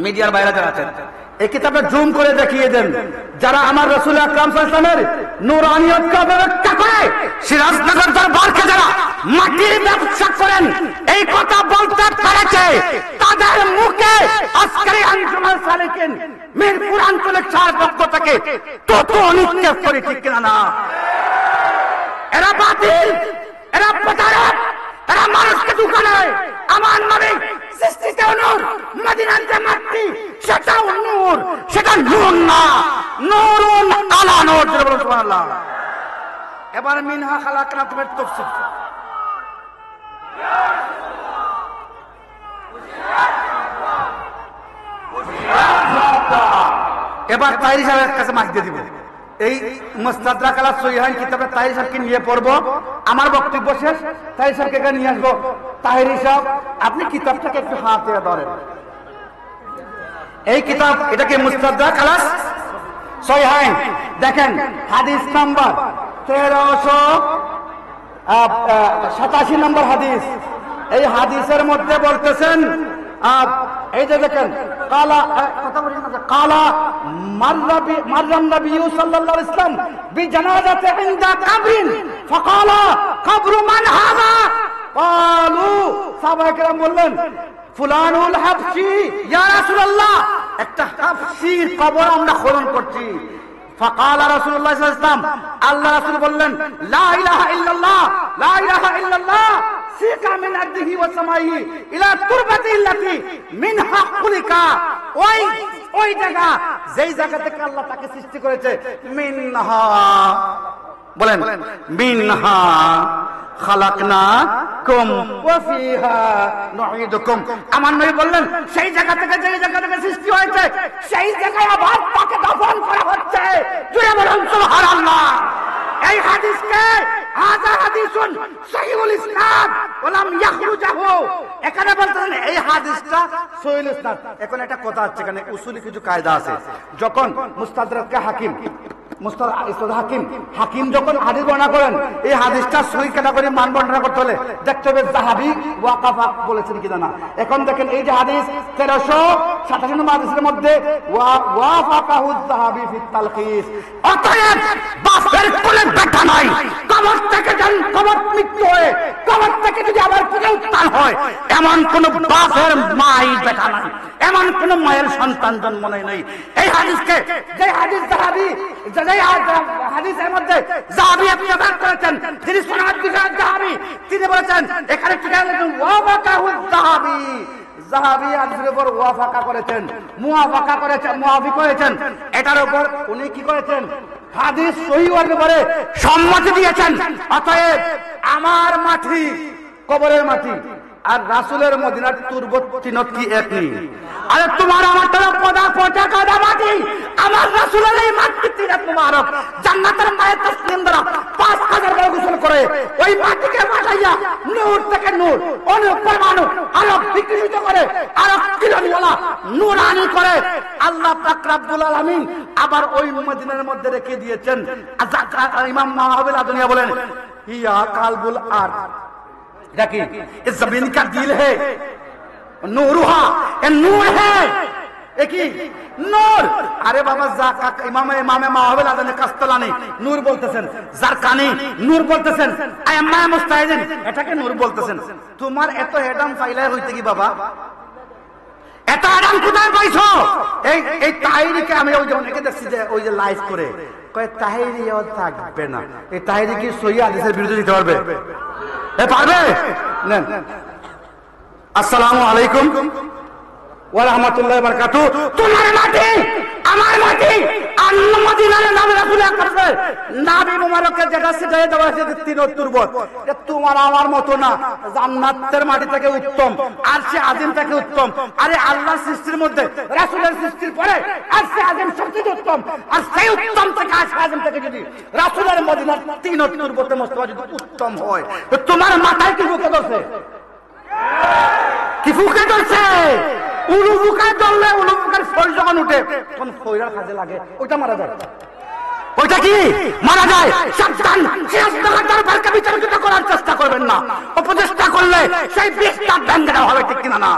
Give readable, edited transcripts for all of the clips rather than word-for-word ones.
মিডিয়ার বাইরে যারা আছেন এই কিতাবে জুম করে দেখিয়ে দেন, যারা আমার রাসূল আকরাম সাল্লাল্লাহু আলাইহি ওয়াসাল্লামের নূরানিয়তকে অবজ্ঞা করে সিরাজনগর দরবারকে যারা মাটির ব্যবসা করেন এই কথা বলতে পেরেছে, তাদের মুখে আজকের আঞ্জুমান সালিকিন মিরপুর আঞ্চলিক শাখার পক্ষ থেকে তত নিক্ষেপ করে, ঠিক কিনা না? এরা বাতিল, এরা প্রতারক, এরা মানুষকে ধোঁকা। আমার নবী সৃষ্টিতে নূর, মদিনার যে মাটি সেটাও নূর, সেটা নূর না, নূরুন আলা নূর। সুবহানাল্লাহ। এবার মিনহা খালাকনাকুম তাফসীর। এবার তাইরি সাহেবের কাছে মাইক দিয়ে দিব। এই মুস্তাদরাক আলা সহিহাইন কিতাবে তাইরি সাহেবকে নিয়ে পড়বো, আমার বক্তব্য শেষ, তাইরি সাহেবকে এখানে নিয়ে আসবো। তাহিরি সাহেব, আপনি কিতাবটাকে একটু হাতে ধরেন। এই কিতাব, এটাকে মুস্তাদরাক আলা সহিহাইন, দেখেন হাদিস নাম্বার 1387 নম্বর হাদিস। এই হাদিসের মধ্যে বলতেছেন, এই যে দেখেন, কালা মাররাম নবী সাল্লাল্লাহু আলাইহি ওয়াসাল্লাম বিজানাজাতি ইনদা কাবরিন ফাকালা কবরু মান হাযা। ক্বালু, সাহাবায়ে কেরাম বললেন, ফুলানুল হাবশী ইয়া রাসূলুল্লাহ, একটা হাবশীর কবর আমরা খনন করছি। ফাকালা রাসূলুল্লাহ সাল্লাল্লাহু আলাইহি ওয়াসাল্লাম, আল্লাহ রাসূল বললেন, লা ইলাহা ইল্লাল্লাহ, লা ইলাহা ইল্লাল্লাহ সিকা মিন আরদিহি ওয়া সামাইহি ইলা তুরবাতি ইল্লাতি মিনহা খুলিকা। ওই জায়গা, যেই জায়গা থেকে আল্লাহ তাকে সৃষ্টি করেছে, মিনহা, বলেন মিনহা খালাকনাকুম ওয়া ফিহা নুঈদুকুম। আমার নবী বললেন, সেই জায়গা থেকে, যেই জায়গা থেকে সৃষ্টি হয়েছে সেই জায়গায় আবার তাকে দাফন করা হচ্ছে। জুড়ে বলুন সুবহানাল্লাহ। এই হাদিসকে হাযা হাদিসুন সহিহুল ইসনাদ ওয়া লাম ইয়াখরুজাহু, এখানে বলতেন এই হাদিসটা সহিহুল ইসনাদ। এখন একটা কথা আছে, এখানে উসুলি কিছু কায়দা আছে। যখন মুস্তাদরাকে হাকিম, হাকিম যখন হাদিস বর্ণনা করেন, এই হাদিসটা সহিহ ক্যাটাগরি মান বর্ণনা করতে হলে দেখতে হবে যাহাবি ওয়াকাফা বলেছেন কিনা না। এখন দেখেন এই যে হাদিস 1387 নম্বর হাদিসের মধ্যে ওয়াফাকাহু যাহাবি ফি তালখিস। অতএব বাপের কোলে ব্যথা নাই, কবর থেকে যান, কবর মৃত্যু হয়ে কবর থেকে যদি আবার ফিরে উত্থান হয়, এমন কোন বাপের মাই ব্যথা নাই, এমন কোন মায়ের সন্তান জন্ম নেই। এই হাদিসকে, যে হাদিস যাহাবি, হাদিসের মধ্যে যাহাবী আপনি ব্যবহার করেছেন, যিনি সনদ বিশারদ যাহাবী, তিনি বলেছেন এখানে কি লিখেন, ওয়াফাকাহু যাহাবী। যাহাবী হাদিসের উপর ওয়াফাকা করেছেন, মুওয়াফাকা করেছেন, মুওয়াফিক করেছেন। এটার উপর উনি কি করেছেন, হাদিস সহিহ হওয়ার ব্যাপারে সম্মতি দিয়েছেন। অতএব আমার মাটি কবরের মাটি আর রাসূলের মদিনার তুরবত তিনত কি এক নেই? আরে তোমার আমার তরফ পদা পচা কাদা মাটি, আমার রাসূলের এই মাটি তিনত মুবারক, জান্নাতের মায়ের তাসলিম দ্বারা 5000 বার গোসল করে ওই মাটিকে পাঠাইয়া নূর থেকে নূর, অনেক পরমাণু আলো বিকৃত করে, আলো কিরণওয়ালা নূরানি করে আল্লাহ পাক রব্বুল আলামিন আবার ওই মদিনার মধ্যে রেখে দিয়েছেন। ইমাম মাহবুব আদনিয়া বলেন, ইয়া কালবুল আরদ, देखिए इस जमीन का दिल है, नूरुहा, ये नूर है, एक ही नूर। अरे बाबा इमामे माहबुब आदनी কাস্তালানি নূর বলতেছেন, জারকানি নূর বলতেছেন, আইম্মা মুস্তাহিদিন এটাকে নূর বলতেছেন। তোমার এত হেডাম ফাইলাই হইতে কি বাবা, এত হেডাম কোথায় পাইছো? এই তাহিরিকে আমি ওই যে অনেকে দেখছি যে ওই যে লাইভ করে কয় তাহিরিও থাকবে না। এই তাহিরি কি সহিহ হাদিসের বিরুদ্ধে দিতে পারবে? পারবে? আসসালামু আলাইকুম ওয়া রাহমাতুল্লাহি ওয়া বারাকাতুহু। তোমার মাটি আমার মাটি, আল্লাহ মদিনার নামে রাসূল আকরাম নবী মুবারকের যেটা সেটাই দেওয়া আছে তিনত তুরবত। এটা তোমার আমার মতো না, জান্নাতের মাটি থেকে উত্তম, আরশে আজিম থেকে উত্তম। আরে আল্লাহর সৃষ্টির মধ্যে রাসূলের সৃষ্টির পরে আরশে আজিম সবচেয়ে উত্তম, আর সেই উত্তম থেকে আরশে আজিম থেকে যদি রাসূলের মদিনার তিনত তুরবতে মুস্তাফা যদি উত্তম হয়, তো তোমার মাথায় কি ফুকে ধরছে? কি ফুকে ধরছে? উলুবুকায় ধরলে উলুবুকার ফল যখন উঠে তখন ফয়রার কাজে লাগে, ওইটা মারা যায়। ওইটা কি মারা যায়? সাবধান, সিরাজনগর দরবারকে বিচলিত করার চেষ্টা করবেন না। অপচেষ্টা করলে সেই বিষটা ভেঙে দেওয়া হবে, ঠিক কিনা না?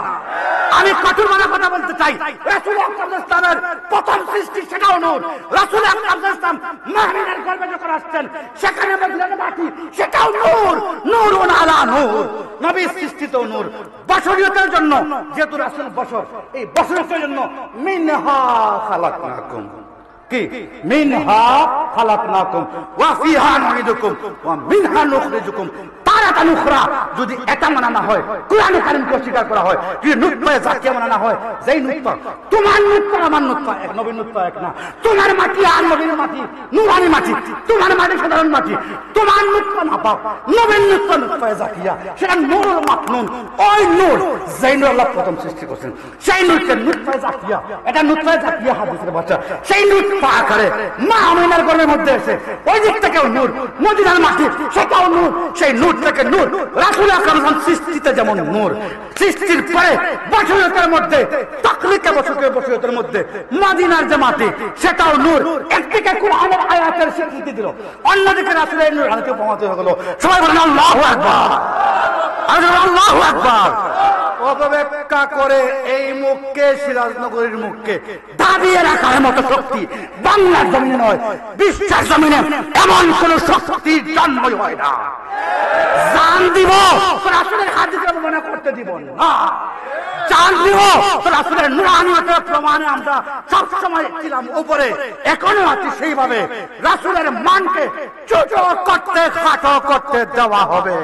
আমি কঠোর মানা কথা বলতে চাই। রাসূল আকরাম ইসলামের প্রথম সৃষ্টি সেটাও নূর। রাসূল আকরাম ইসলাম মাহমিনার গর্ভে যখন আসছেন সেখানে মদিনার মাটি সেটাও নূর, নূরুন আলা নূর। নবীর সৃষ্টি তো নূর। বশরিয়তের জন্য যেহেতু রাসূল বশর, এই বশরিয়তের জন্য মিনহা খালাকনাকুম, কি মিনহা খালাকনাকুম ওয়া ফিহা নুঈদুকুম ওয়া মিনহা নুখরিজুকুম তারাতান উখরা। যদি এটা মানা না হয়, কুরআন কারীমকে অস্বীকার করা হয়, যদি নুতফায়ে জাকিয়া মানা না হয়, যেই নুতফা তোমার নুতফা আমার নুতফা এক, নবীর নুতফা এক না। তোমার মাটি আর নবীর মাটি নূরানি মাটি, তোমার মাটি সাধারণ মাটি। তোমার নুতফা না পাও, নবীর নুতফা নুতফায়ে জাকিয়া, সেটা নূরুল মাকনুন। ওই নূর যেই নূর আল্লাহ প্রথম সৃষ্টি করেছেন, সেই নূরকে নুতফায়ে জাকিয়া, এটা নুতফায়ে জাকিয়া হাদিসের ভাষা। সেই নুতফা আকারে মা আমিনার গর্ভের মধ্যে এসে ওই দিক থেকেও নূর, মদিনার মাটি সেটাও নূর। সেই নূর থেকে নূর। রাসূল আকরাম সৃষ্টিতে যেমন নূর, সৃষ্টির পরে বশরিয়তের মধ্যে, তাকলিকে বশরিয়তের মধ্যে মদিনার যে মাটি সেটাও নূর। একদিকে কুরআনের আয়াতের স্বীকৃতি দিল, অন্যদিকে রাসূলের নূর হাতে পৌঁছাতে হলো। সবাই বলেন আল্লাহু আকবার, আল্লাহু আকবার। অপব্যাখ্যা করে এই মুখকে, সিরাজনগরের মুখকে দাবিয়ে রাখার মতো শক্তি বাংলার জমিনে নয়, বিশ্বের জমিনে এমন কোন শক্তির জন্মই হয় না। জান দিব রাসূলের হাদিসকে মনে করতে দিব না, জান দিব রাসূলের নূরানিয়তের প্রমাণে আমরা সব সময় ছিলাম উপরে, এখনো আছি সেইভাবে। রাসূলের মানকে ছোট করতে, খাটো করতে দেওয়া হবে